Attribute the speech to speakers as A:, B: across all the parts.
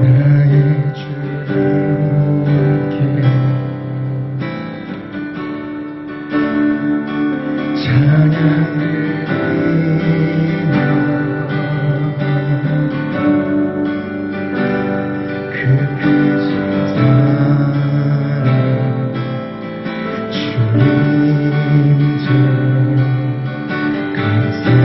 A: 나의 주님께 찬양 드리며 그 크신 사랑 주님 좀 감사해.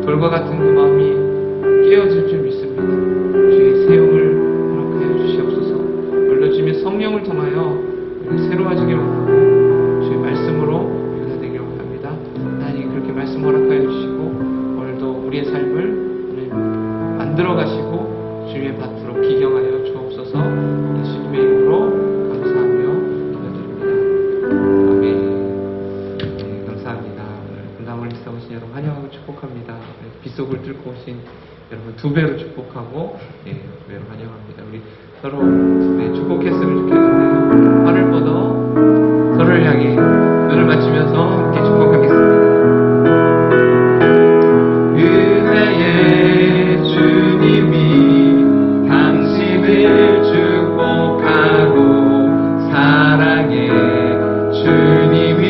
B: 돌과 같은 그 마음이 깨어질 줄 믿습니다. 주의 세움을 허락하여 주시옵소서. 오늘도 주님의 성령을 통하여 우리가 새로워지기를 원하고 주의 말씀으로 변화되기를 원합니다. 하나님 그렇게 말씀 허락하여 주시고 오늘도 우리의 삶을 만들어 가시고 주님의 밭으로 기경하여 주옵소서. 예수님의 이름으로 감사하며 기도드립니다. 아멘. 네, 감사합니다. 오늘 분당을 싸우신 여러분 환영하고 축복합니다. 빗속을 뚫고 오신 여러분 두 배로 축복하고 두 배로 환영합니다. 우리 서로 축복했으면 좋겠는데요. 화를 뻗어 서로를 향해 눈을 맞추면서 함께 축복하겠습니다. 은혜의 주님이 당신을 축복하고 사랑의 주님이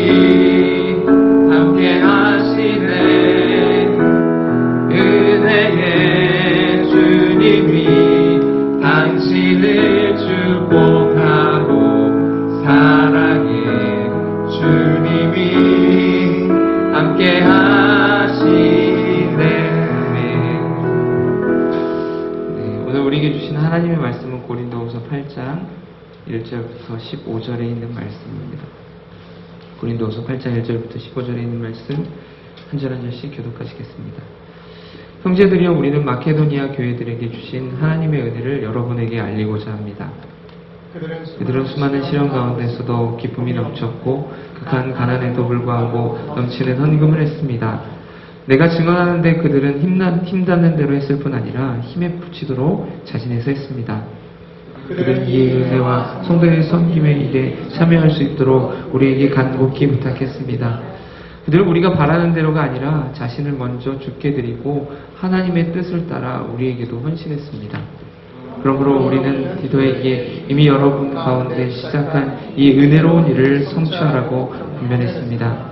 B: 함께 하시네. 은혜의 주님이 당신을 축복하고 사랑의 주님이 함께 하시네. 오늘 우리에게 주신 하나님의 말씀은 고린도후서 8장 1절부터 15절에 있는 말씀입니다. 고린도후서 8장 1절부터 15절에 있는 말씀 한 절 한 절씩 교독하시겠습니다. 형제들이여, 우리는 마케도니아 교회들에게 주신 하나님의 은혜를 여러분에게 알리고자 합니다. 그들은 수많은 시련 가운데서도 기쁨이 넘쳤고 극한 가난에도 불구하고 넘치는 헌금을 했습니다. 내가 증언하는데 그들은 힘닿는 대로 했을 뿐 아니라 힘에 부치도록 자진해서 했습니다. 그들은 이 은혜와 성도의 섬김의 일에 참여할 수 있도록 우리에게 간곡히 부탁했습니다. 그들은 우리가 바라는 대로가 아니라 자신을 먼저 주께 드리고 하나님의 뜻을 따라 우리에게도 헌신했습니다. 그러므로 우리는 디도에게 이미 여러분 가운데 시작한 이 은혜로운 일을 성취하라고 분변했습니다.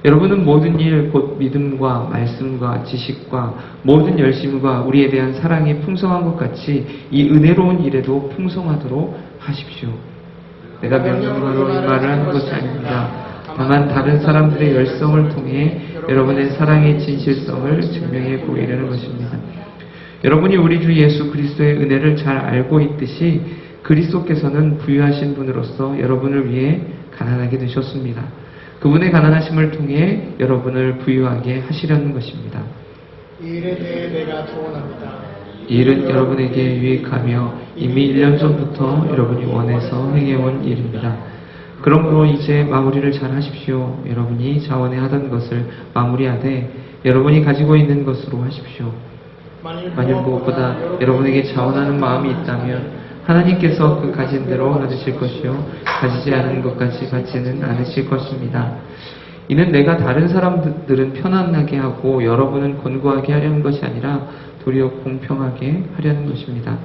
B: 여러분은 모든 일, 곧 믿음과 말씀과 지식과 모든 열심과 우리에 대한 사랑이 풍성한 것 같이 이 은혜로운 일에도 풍성하도록 하십시오. 내가 명령으로 이 말을 하는 것이 아닙니다. 다만 다른 사람들의 열성을 통해 여러분의 사랑의 진실성을 증명해 보이려는 것입니다. 여러분이 우리 주 예수 그리스도의 은혜를 잘 알고 있듯이 그리스도께서는 부유하신 분으로서 여러분을 위해 가난하게 되셨습니다. 그분의 가난하심을 통해 여러분을 부유하게 하시려는 것입니다.
C: 이 일에 대해 내가 조언합니다.
B: 이 일은 여러분에게 유익하며 이미 1년 전부터 여러분이 원해서 행해온 일입니다. 그러므로 이제 마무리를 잘 하십시오. 여러분이 자원해 하던 것을 마무리하되 여러분이 가지고 있는 것으로 하십시오. 만일 무엇보다 여러분에게 자원하는 마음이 있다면 하나님께서 그 가진 대로 받으실 것이요 가지지 않은 것까지 받지는 않으실 것입니다. 이는 내가 다른 사람들은 편안하게 하고 여러분은 곤고하게 하려는 것이 아니라 도리어 공평하게 하려는 것입니다.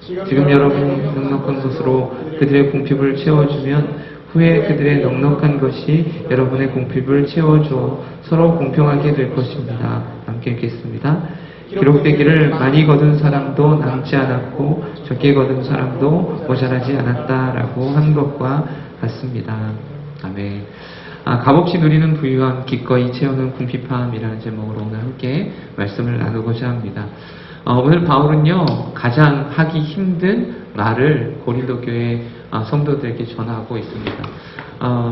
B: 지금 여러분이 넉넉한 것으로 그들의 공핍을 채워주면 후에 그들의 넉넉한 것이 여러분의 공핍을 채워주어 서로 공평하게 될 것입니다. 함께 읽겠습니다. 기록되기를 많이 거둔 사람도 남지 않았고 적게 거둔 사람도 모자라지 않았다라고 한 것과 같습니다. 아멘. 값없이 누리는 부유함, 기꺼이 채우는 궁핍함이라는 제목으로 오늘 함께 말씀을 나누고자 합니다. 오늘 바울은요, 가장 하기 힘든 말을 고린도 교회 성도들에게 전하고 있습니다.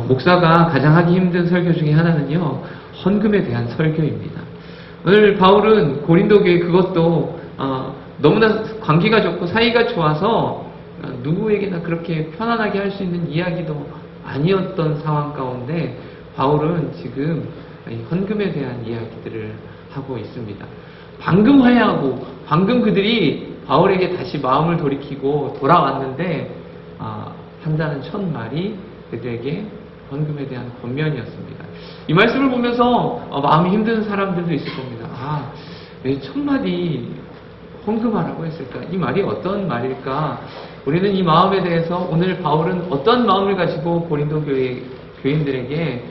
B: 목사가 가장 하기 힘든 설교 중에 하나는요, 헌금에 대한 설교입니다. 오늘 바울은 고린도 교회 그것도 너무나 관계가 좋고 사이가 좋아서 누구에게나 그렇게 편안하게 할 수 있는 이야기도 아니었던 상황 가운데 바울은 지금 헌금에 대한 이야기들을 하고 있습니다. 방금 회개하고 방금 그들이 바울에게 다시 마음을 돌이키고 돌아왔는데 한다는 첫 말이 그들에게 헌금에 대한 권면이었습니다. 이 말씀을 보면서 마음이 힘든 사람들도 있을 겁니다. 왜 첫 마디 헌금하라고 했을까? 이 말이 어떤 말일까? 우리는 이 마음에 대해서 오늘 바울은 어떤 마음을 가지고 고린도 교회 교인들에게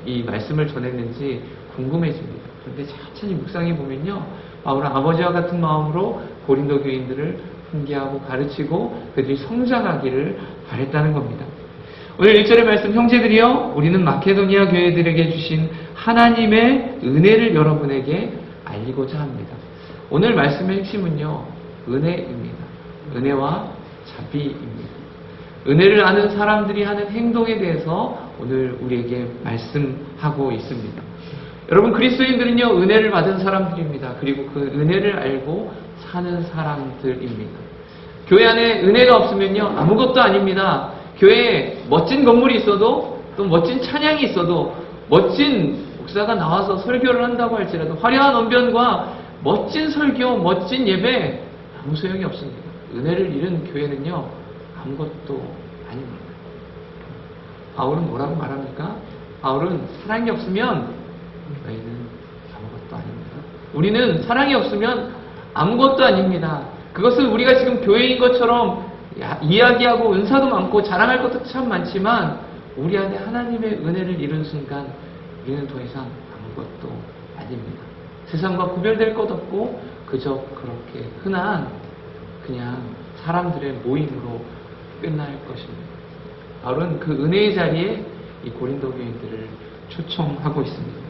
B: 이 말씀을 전했는지 궁금해집니다. 그런데 천천히 묵상해 보면요, 바울은 아버지와 같은 마음으로 고린도 교인들을 훈계하고 가르치고 그들이 성장하기를 바랬다는 겁니다. 오늘 1절의 말씀, 형제들이여, 우리는 마케도니아 교회들에게 주신 하나님의 은혜를 여러분에게 알리고자 합니다. 오늘 말씀의 핵심은요, 은혜입니다. 은혜와 자비입니다. 은혜를 아는 사람들이 하는 행동에 대해서 오늘 우리에게 말씀하고 있습니다. 여러분, 그리스도인들은요, 은혜를 받은 사람들입니다. 그리고 그 은혜를 알고 사는 사람들입니다. 교회 안에 은혜가 없으면요, 아무것도 아닙니다. 교회에 멋진 건물이 있어도, 또 멋진 찬양이 있어도, 멋진 목사가 나와서 설교를 한다고 할지라도, 화려한 언변과 멋진 설교, 멋진 예배, 아무 소용이 없습니다. 은혜를 잃은 교회는요, 아무것도 아닙니다. 바울은 뭐라고 말합니까? 바울은 사랑이 없으면 너희는 아무것도 아닙니다. 우리는 사랑이 없으면 아무것도 아닙니다. 그것은 우리가 지금 교회인 것처럼 이야기하고 은사도 많고 자랑할 것도 참 많지만 우리 안에 하나님의 은혜를 잃은 순간 우리는 더 이상 아무것도 아닙니다. 세상과 구별될 것 없고 그저 그렇게 흔한 그냥 사람들의 모임으로 끝날 것입니다. 바울은 그 은혜의 자리에 이 고린도 교인들을 초청하고 있습니다.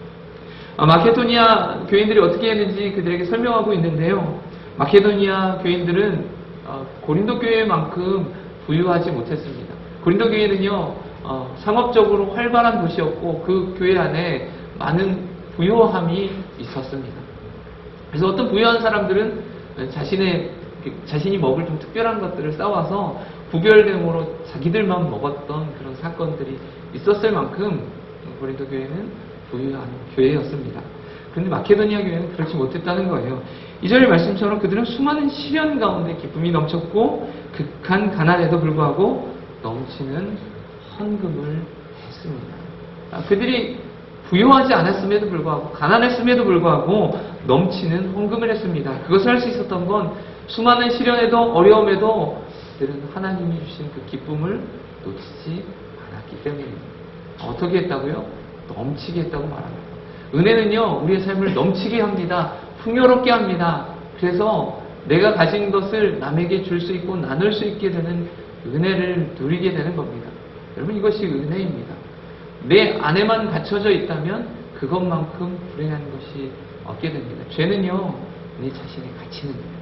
B: 마케도니아 교인들이 어떻게 했는지 그들에게 설명하고 있는데요. 마케도니아 교인들은 고린도 교회만큼 부유하지 못했습니다. 고린도 교회는요, 상업적으로 활발한 도시였고 그 교회 안에 많은 부유함이 있었습니다. 그래서 어떤 부유한 사람들은 자신이 먹을 좀 특별한 것들을 싸와서 구별됨으로 자기들만 먹었던 그런 사건들이 있었을 만큼 고린도 교회는 부유한 교회였습니다. 그런데 마케도니아 교회는 그렇지 못했다는 거예요. 2절 말씀처럼 그들은 수많은 시련 가운데 기쁨이 넘쳤고 극한 가난에도 불구하고 넘치는 헌금을 했습니다. 그들이 부유하지 않았음에도 불구하고 가난했음에도 불구하고 넘치는 헌금을 했습니다. 그것을 할 수 있었던 건 수많은 시련에도 어려움에도 그들은 하나님이 주신 그 기쁨을 놓치지 않았기 때문입니다. 어떻게 했다고요? 넘치게 했다고 말합니다. 은혜는요, 우리의 삶을 넘치게 합니다. 풍요롭게 합니다. 그래서 내가 가진 것을 남에게 줄 수 있고 나눌 수 있게 되는 은혜를 누리게 되는 겁니다. 여러분, 이것이 은혜입니다. 내 안에만 갇혀져 있다면 그것만큼 불행한 것이 없게 됩니다. 죄는요, 내 자신에 갇히는 거예요.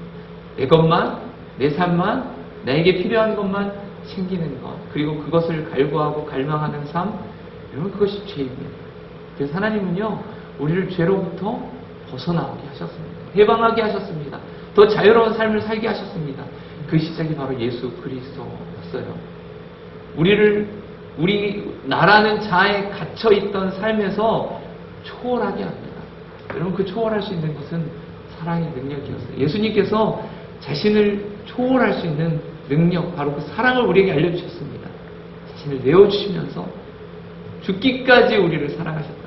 B: 내 것만, 내 삶만, 나에게 필요한 것만 챙기는 것, 그리고 그것을 갈구하고 갈망하는 삶, 여러분, 그것이 죄입니다. 그래서 하나님은요, 우리를 죄로부터 벗어나오게 하셨습니다. 해방하게 하셨습니다. 더 자유로운 삶을 살게 하셨습니다. 그 시작이 바로 예수 그리스도였어요. 우리 나라는 자에 갇혀있던 삶에서 초월하게 합니다. 여러분, 그 초월할 수 있는 것은 사랑의 능력이었어요. 예수님께서 자신을 초월할 수 있는 능력, 바로 그 사랑을 우리에게 알려주셨습니다. 자신을 내어주시면서 죽기까지 우리를 사랑하셨다.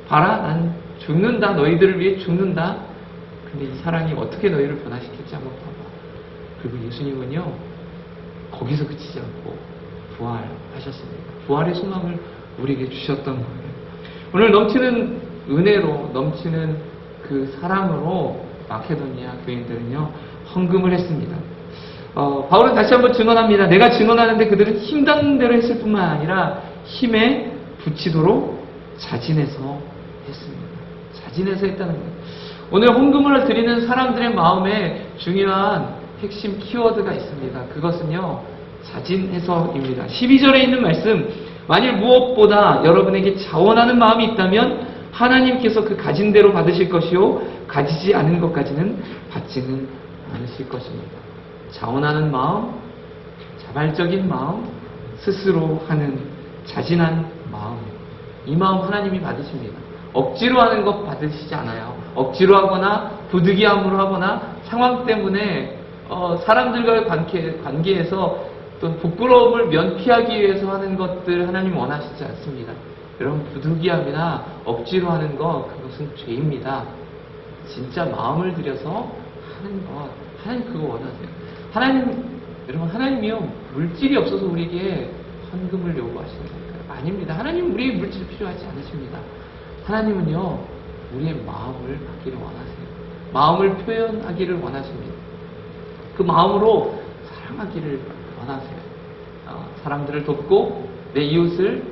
B: 봐라, 난 죽는다. 너희들을 위해 죽는다. 근데 이 사랑이 어떻게 너희를 변화시킬지 한번 봐봐. 그리고 예수님은요, 거기서 그치지 않고 부활하셨습니다. 부활의 소망을 우리에게 주셨던 거예요. 오늘 넘치는 은혜로, 넘치는 그 사랑으로 마케도니아 교인들은요, 헌금을 했습니다. 바울은 다시 한번 증언합니다. 내가 증언하는데 그들은 힘닿는 대로 했을 뿐만 아니라 힘에 붙이도록 자진해서 했습니다. 자진해서 했다는 거예요. 오늘 헌금을 드리는 사람들의 마음에 중요한 핵심 키워드가 있습니다. 그것은요, 자진해서입니다. 12절에 있는 말씀, 만일 무엇보다 여러분에게 자원하는 마음이 있다면 하나님께서 그 가진 대로 받으실 것이요, 가지지 않은 것까지는 받지는 않으실 것입니다. 자원하는 마음, 자발적인 마음, 스스로 하는 자진한 마음, 이 마음 하나님이 받으십니다. 억지로 하는 것 받으시지 않아요. 억지로 하거나 부득이함으로 하거나 상황 때문에 사람들과의 관계에서 또 부끄러움을 면피하기 위해서 하는 것들 하나님 원하시지 않습니다. 여러분, 부득이함이나 억지로 하는 것, 그것은 죄입니다. 진짜 마음을 들여서 하는 것, 하나님 그거 원하세요. 여러분, 하나님이요, 물질이 없어서 우리에게 헌금을 요구하시는 거예요. 아닙니다. 하나님 우리의 물질 필요하지 않으십니다. 하나님은요, 우리의 마음을 받기를 원하세요. 마음을 표현하기를 원하십니다. 그 마음으로 사랑하기를 원하세요. 사람들을 돕고 내 이웃을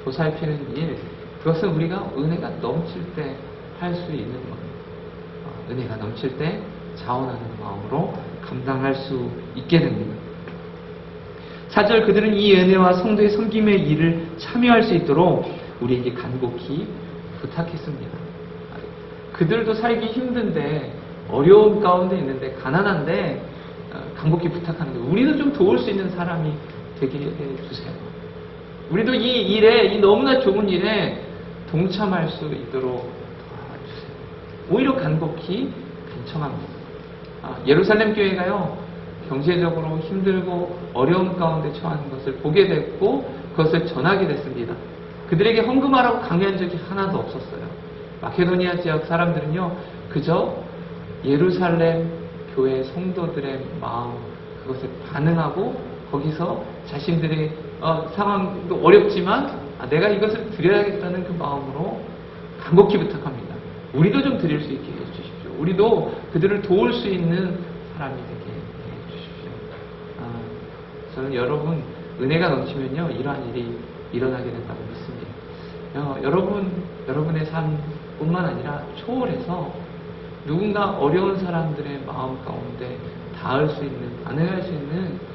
B: 보살피는 일, 그것은 우리가 은혜가 넘칠 때 할 수 있는 겁니다. 은혜가 넘칠 때 자원하는 마음으로 감당할 수 있게 됩니다. 4절 그들은 이 은혜와 성도의 섬김의 일을 참여할 수 있도록 우리에게 간곡히 부탁했습니다. 그들도 살기 힘든데 어려운 가운데 있는데 가난한데 간곡히 부탁하는 거예요. 우리도 좀 도울 수 있는 사람이 되게 해주세요. 우리도 이 일에, 이 너무나 좋은 일에 동참할 수 있도록 도와주세요. 오히려 간곡히 간청합니다. 예루살렘 교회가요, 경제적으로 힘들고 어려운 가운데 처하는 것을 보게 됐고 그것을 전하게 됐습니다. 그들에게 헌금하라고 강요한 적이 하나도 없었어요. 마케도니아 지역 사람들은요, 그저 예루살렘 교회 성도들의 마음, 그것에 반응하고 거기서 자신들의 상황도 어렵지만 내가 이것을 드려야겠다는 그 마음으로 간곡히 부탁합니다. 우리도 좀 드릴 수 있게 해주십시오. 우리도 그들을 도울 수 있는 사람이 되게 해주십시오. 저는 여러분 은혜가 넘치면요, 이러한 일이 일어나게 된다고 믿습니다. 여러분의 삶뿐만 아니라 초월해서 누군가 어려운 사람들의 마음 가운데 닿을 수 있는, 반응할 수 있는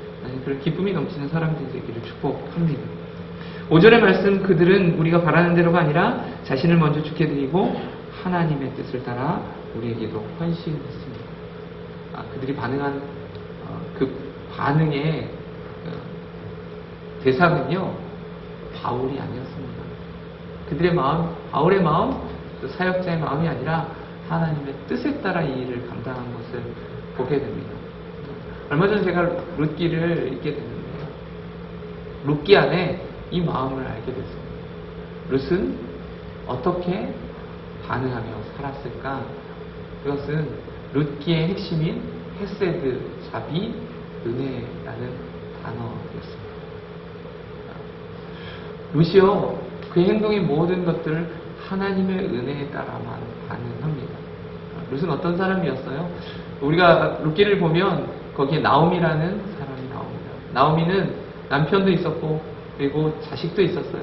B: 그런 기쁨이 넘치는 사람들이 되기를 축복합니다. 5절의 말씀, 그들은 우리가 바라는 대로가 아니라 자신을 먼저 주께 드리고 하나님의 뜻을 따라 우리에게도 헌신했습니다. 그들이 반응한 그 반응의 대상은요, 바울이 아니었습니다. 그들의 마음, 바울의 마음, 또 사역자의 마음이 아니라 하나님의 뜻에 따라 이 일을 감당한 것을 보게 됩니다. 얼마 전에 제가 룻기를 읽게 됐는데요, 룻기 안에 이 마음을 알게 됐습니다. 룻은 어떻게 반응하며 살았을까? 그것은 룻기의 핵심인 헤세드, 자비, 은혜라는 단어였습니다. 룻이요, 그의 행동의 모든 것들을 하나님의 은혜에 따라만 반응합니다. 룻은 어떤 사람이었어요? 우리가 룻기를 보면 거기에 나오미라는 사람이 나옵니다. 나오미는 남편도 있었고 그리고 자식도 있었어요.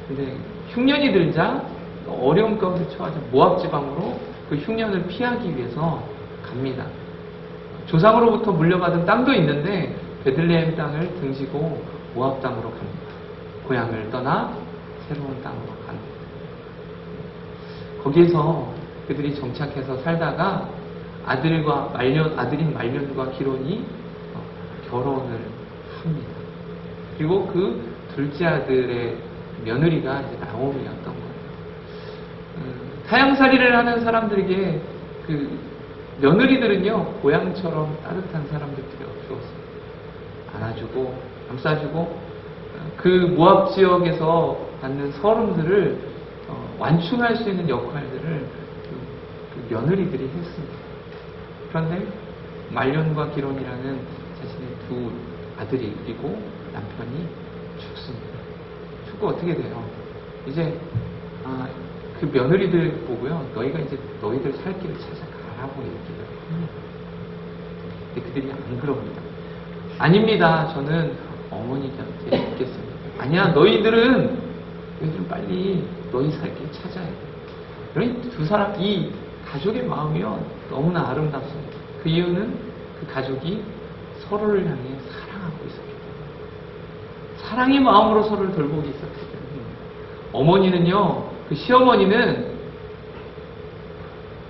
B: 근데 흉년이 들자 어려운 가운데 처하자 모압 지방으로 그 흉년을 피하기 위해서 갑니다. 조상으로부터 물려받은 땅도 있는데 베들레헴 땅을 등지고 모압 땅으로 갑니다. 고향을 떠나 새로운 땅으로 갑니다. 거기에서 그들이 정착해서 살다가 아들인 말년과 기론이 결혼을 합니다. 그리고 그 둘째 아들의 며느리가 이제 나오미였던 거예요. 타향살이를 하는 사람들에게 그 며느리들은요, 고향처럼 따뜻한 사람들이었어요. 안아주고 감싸주고 그 모압 지역에서 받는 서름들을 완충할 수 있는 역할들을 그 며느리들이 했습니다. 그런데 말년과 기론이라는 자신의 두 아들이 그리고 남편이 죽습니다. 죽고 어떻게 돼요? 이제 그 며느리들 보고요, 너희가 이제 너희들 살 길을 찾아가라고 얘기를 합니다. 근데 그들이 안 그럽니다. 아닙니다. 저는 어머니한테 있겠습니다. 아니야, 너희들은 빨리 너희 살 길 찾아야 돼. 그러니 두 사람, 이 가족의 마음이요, 너무나 아름답습니다. 그 이유는 그 가족이 서로를 향해 사랑하고 있었기 때문에, 사랑의 마음으로 서로를 돌보기 있었기 때문에. 어머니는요, 그 시어머니는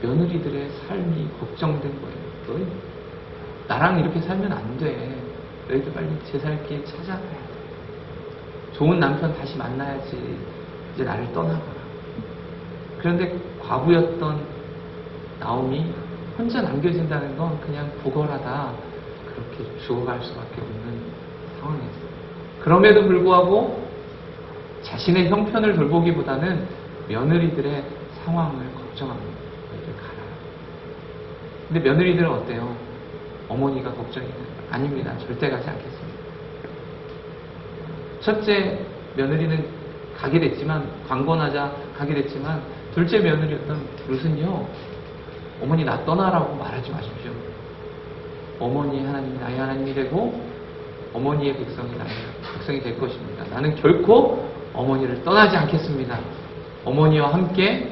B: 며느리들의 삶이 걱정된 거예요. 너희 나랑 이렇게 살면 안 돼. 너희들 빨리 제 살 길 찾아가야 돼. 좋은 남편 다시 만나야지. 이제 나를 떠나가라. 그런데 과부였던 나옴이 혼자 남겨진다는 건 그냥 구걸하다 그렇게 죽어갈 수밖에 없는 상황이었어요. 그럼에도 불구하고 자신의 형편을 돌보기보다는 며느리들의 상황을 걱정합니다. 너희들 가라. 근데 며느리들은 어때요? 어머니가 걱정이 돼요. 아닙니다. 절대 가지 않겠습니다. 첫째 며느리는 가게 됐지만, 강권하자 가게 됐지만, 둘째 며느리였던 룻은요, 어머니 나 떠나라고 말하지 마십시오. 어머니의 하나님이 나의 하나님이 되고 어머니의 백성이 나의 백성이 될 것입니다. 나는 결코 어머니를 떠나지 않겠습니다. 어머니와 함께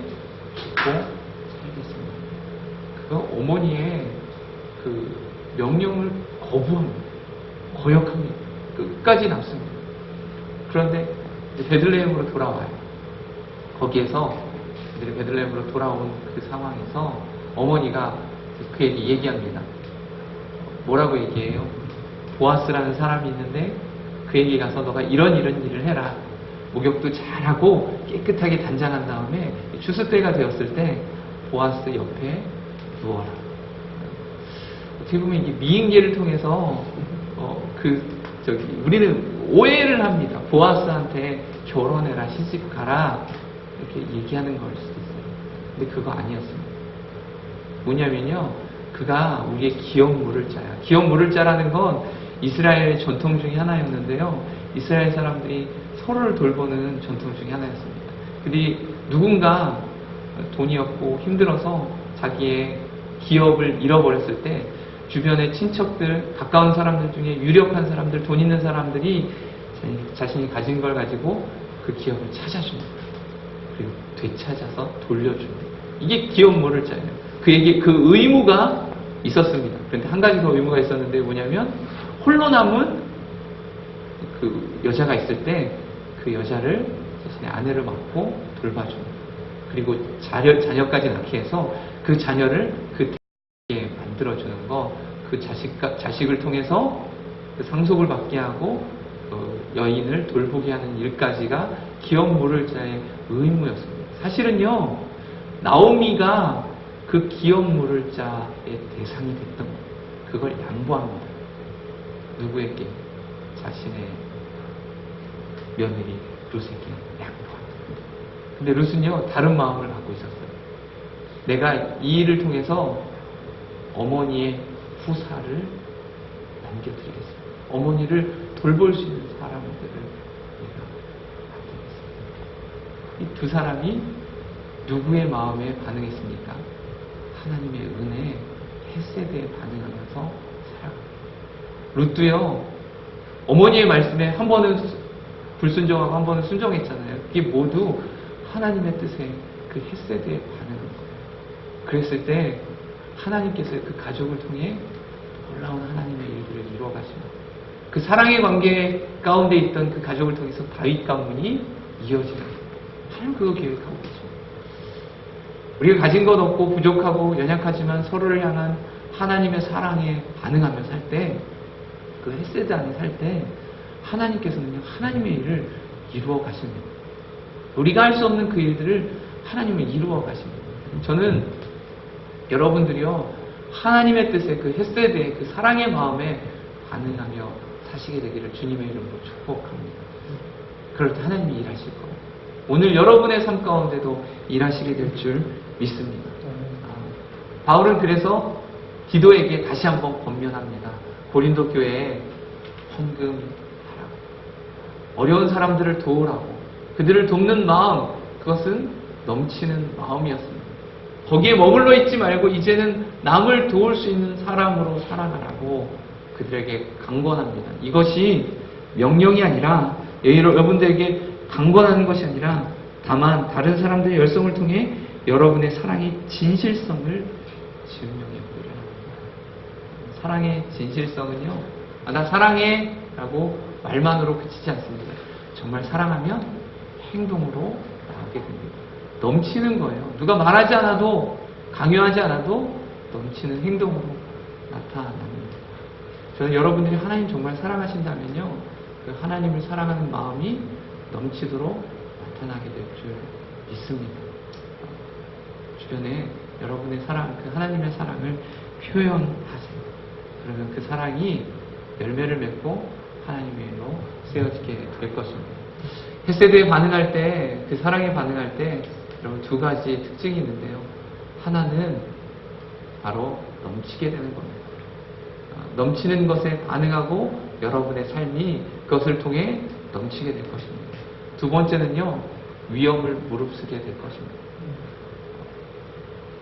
B: 있고 살겠습니다. 그 어머니의 그 명령을 거부합니다. 거역합니다. 끝까지 남습니다. 그런데 이제 베들레헴으로 돌아와요. 거기에서 그들이 베들레헴으로 돌아온 그 상황에서 어머니가 그에게 얘기합니다. 뭐라고 얘기해요? 보아스라는 사람이 있는데 그에게 가서 너가 이런 일을 해라. 목욕도 잘하고 깨끗하게 단장한 다음에 추수 때가 되었을 때 보아스 옆에 누워라. 어떻게 보면 이게 미인계를 통해서 우리는 오해를 합니다. 보아스한테 결혼해라, 시집 가라 이렇게 얘기하는 걸 수도 있어요. 근데 그거 아니었습니다. 뭐냐면요, 그가 우리의 기업 물을 자야. 기업 물을 자라는 건 이스라엘의 전통 중에 하나였는데요. 이스라엘 사람들이 서로를 돌보는 전통 중에 하나였습니다. 그들이 누군가 돈이 없고 힘들어서 자기의 기업을 잃어버렸을 때 주변의 친척들, 가까운 사람들 중에 유력한 사람들, 돈 있는 사람들이 자신이 가진 걸 가지고 그 기업을 찾아줍니다. 그리고 되찾아서 돌려줍니다. 이게 기업 모를 자예요. 그에게 그 의무가 있었습니다. 그런데 한 가지 더 의무가 있었는데 뭐냐면 홀로 남은 그 여자가 있을 때 그 여자를 자신의 아내를 맡고 돌봐줍니다. 그리고 자녀까지 낳게 해서 그 자녀를 그 대에 만들어주는 거, 그 자식을 통해서 그 상속을 받게 하고 여인을 돌보게 하는 일까지가 기업 모를 자의 의무였습니다. 사실은요, 나오미가 그 기업 모를 자의 대상이 됐던 거예요. 그걸 양보합니다. 누구에게? 자신의 며느리 룻에게 양보합니다. 근데 룻은요, 다른 마음을 갖고 있었어요. 내가 이 일을 통해서 어머니의 후사를 남겨드리겠습니다. 어머니를 돌볼 수 있는 사람들을 내가 만들겠습니다. 이 두 사람이 누구의 마음에 반응했습니까? 하나님의 은혜, 헤세드에 반응하면서 살아갑니다. 룻도요, 어머니의 말씀에 한 번은 불순종하고 한 번은 순종했잖아요. 이게 모두 하나님의 뜻에 그 헤세드에 반응한 거예요. 그랬을 때 하나님께서 그 가족을 통해 놀라운 하나님의 일들을 이루어 가십니다. 그 사랑의 관계 가운데 있던 그 가족을 통해서 다윗 가문이 이어지는 거예요. 하나님 그거 계획하고 계십니다. 우리가 가진 것 없고 부족하고 연약하지만 서로를 향한 하나님의 사랑에 반응하며 살 때, 그 헤세드 안에 살 때 하나님께서는요, 하나님의 일을 이루어 가십니다. 우리가 할 수 없는 그 일들을 하나님이 이루어 가십니다. 저는 여러분들이요, 하나님의 뜻에 그 헤세드의 그 사랑의 마음에 반응하며 사시게 되기를 주님의 이름으로 축복합니다. 그럴 때 하나님이 일하실 거예요. 오늘 여러분의 삶 가운데도 일하시게 될 줄 믿습니다. 바울은 그래서 디도에게 다시 한번 권면합니다. 고린도 교회에 헌금하라고, 어려운 사람들을 도우라고, 그들을 돕는 마음, 그것은 넘치는 마음이었습니다. 거기에 머물러 있지 말고 이제는 남을 도울 수 있는 사람으로 살아가라고 그들에게 강권합니다. 이것이 명령이 아니라, 여러분들에게 강권하는 것이 아니라 다만 다른 사람들의 열성을 통해 여러분의 사랑의 진실성을 증명해 보이려 합니다. 사랑의 진실성은요, 나 사랑해 라고 말만으로 그치지 않습니다. 정말 사랑하면 행동으로 나오게 됩니다. 넘치는 거예요. 누가 말하지 않아도, 강요하지 않아도 넘치는 행동으로 나타납니다. 저는 여러분들이 하나님 정말 사랑하신다면요, 그 하나님을 사랑하는 마음이 넘치도록 나타나게 될 줄 믿습니다. 주변에 여러분의 사랑, 그 하나님의 사랑을 표현하세요. 그러면 그 사랑이 열매를 맺고 하나님의 일로 쓰여지게 될 것입니다. 헤세드에 반응할 때, 그 사랑에 반응할 때 여러분 두 가지 특징이 있는데요. 하나는 바로 넘치게 되는 겁니다. 넘치는 것에 반응하고 여러분의 삶이 그것을 통해 넘치게 될 것입니다. 두 번째는요, 위험을 무릅쓰게 될 것입니다.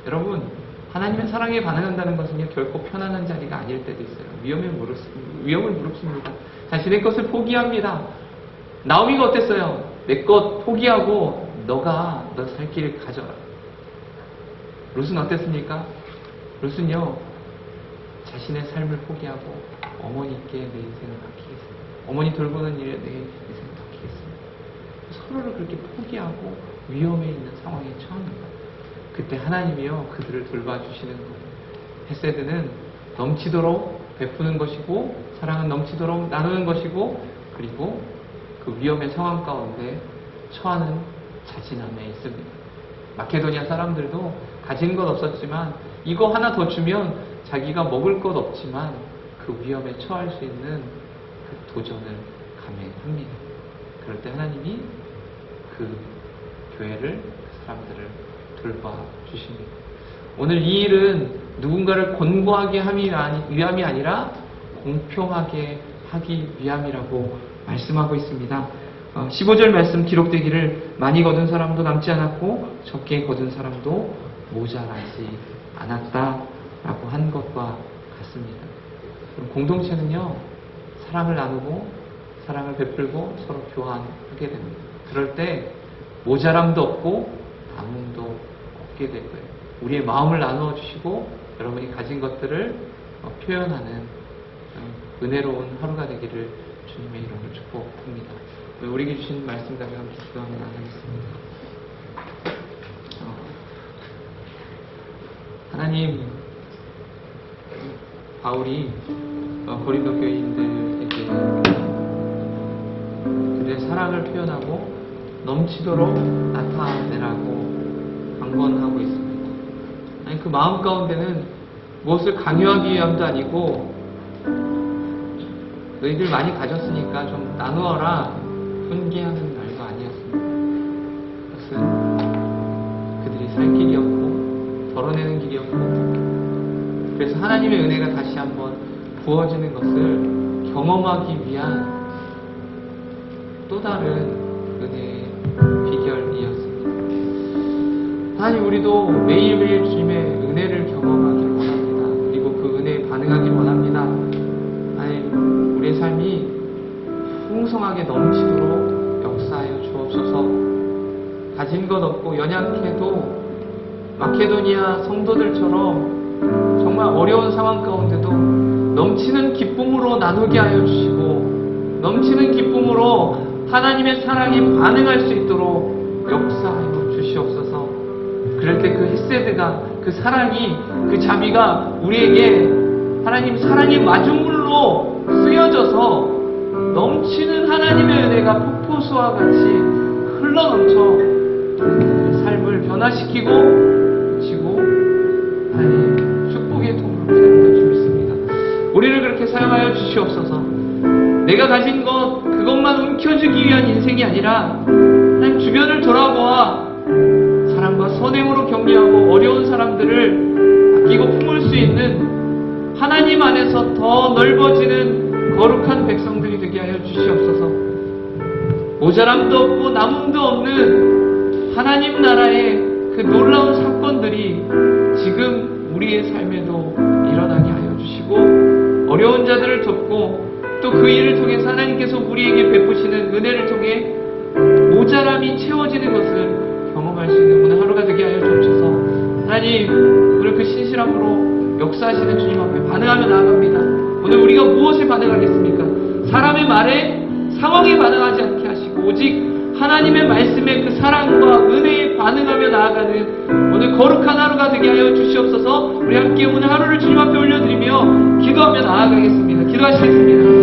B: 여러분, 하나님의 사랑에 반응한다는 것은요, 결코 편안한 자리가 아닐 때도 있어요. 위험을 무릅씁니다. 자신의 것을 포기합니다. 나오미가 어땠어요? 내 것 포기하고 너 살 길을 가져라. 룻은 어땠습니까? 롯은요, 자신의 삶을 포기하고 어머니께 내 인생을 맡기겠습니다. 어머니 돌보는 일에 내 인생을 맡기겠습니다. 서로를 그렇게 포기하고 위험에 있는 상황에 처합니다. 그때 하나님이요, 그들을 돌봐주시는 거예요. 헤세드는 넘치도록 베푸는 것이고, 사랑은 넘치도록 나누는 것이고, 그리고 그 위험의 상황 가운데 처하는 자신함에 있습니다. 마케도니아 사람들도 가진 것 없었지만 이거 하나 더 주면 자기가 먹을 것 없지만 그 위험에 처할 수 있는 그 도전을 감행합니다. 그럴 때 하나님이 그 교회를, 그 사람들을 돌봐 주십니다. 오늘 이 일은 누군가를 곤고하게 함이 위함이 아니라 공평하게 하기 위함이라고 말씀하고 있습니다. 15절 말씀 기록되기를 많이 거둔 사람도 남지 않았고 적게 거둔 사람도 모자라지 않았다라고 한 것과 같습니다. 공동체는요, 사랑을 나누고 사랑을 베풀고 서로 교환하게 됩니다. 그럴 때 모자람도 없고 남음도 없게 될 거예요. 우리의 마음을 나누어 주시고 여러분이 가진 것들을 표현하는 은혜로운 하루가 되기를 주님의 이름으로 축복합니다. 우리에게 주신 말씀 가지고 함께 기도하며 나가겠습니다. 하나님, 바울이 고린도 교인들에게 그들의 사랑을 표현하고 넘치도록 나타내라고 강권하고 있습니다. 아니, 그 마음 가운데는 무엇을 강요하기 위함도 아니고 너희들 많이 가졌으니까 좀 나누어라 훈계하는 말도 아니었습니다. 그것은 그들이 살 길이었고 덜어내는 길이었고, 그래서 하나님의 은혜가 다시 한번 부어지는 것을 경험하기 위한 또 다른 은혜의 비결이었습니다. 하나님, 우리도 매일매일 주님의 은혜를 경험하길 원합니다. 그리고 그 은혜에 반응하길 원합니다. 하나님, 우리의 삶이 풍성하게 넘치도록 역사하여 주옵소서. 가진 것 없고 연약해도 마케도니아 성도들처럼 정말 어려운 상황 가운데도 넘치는 기쁨으로 나누게 하여 주시고, 넘치는 기쁨으로 하나님의 사랑에 반응할 수 있도록 역사하여 주시옵소서. 그럴 때 그 헤세드가, 그 사랑이, 그 자비가 우리에게 하나님 사랑의 마중물로 쓰여져서 넘치는 하나님의 은혜가 폭포수와 같이 흘러넘쳐 삶을 변화시키고 고치고 하나님 축복의 통로로 사용할 줄 믿습니다. 우리를 그렇게 사용하여 주시옵소서. 내가 가진 것 그것만 움켜쥐기 위한 인생이 아니라 하나님 주변을 돌아보아 사랑과 선행으로 격려하고 어려운 사람들을 아끼고 품을 수 있는 하나님 안에서 더 넓어지는 거룩한 백성들이 되게 하여 주시옵소서. 모자람도 없고 남음도 없는 하나님 나라의 그 놀라운 사건들이 지금 우리의 삶에도 일어나게 하여 주시고, 어려운 자들을 돕고 또 그 일을 통해서 하나님께서 우리에게 베푸시는 은혜를 통해 모자람이 채워지는 것을 경험할 수 있는 오늘 하루가 되게 하여 주옵소서. 하나님, 오늘 그 신실함으로 역사하시는 주님 앞에 반응하며 나아갑니다. 오늘 우리가 무엇에 반응하겠습니까? 사람의 말에, 상황에 반응하지 않게 하시고 오직 하나님의 말씀에 그 사랑과 은혜에 반응하며 나아가는 오늘 거룩한 하루가 되게 하여 주시옵소서. 우리 함께 오늘 하루를 주님 앞에 올려드리며 기도하며 나아가겠습니다. 기도하시겠습니다.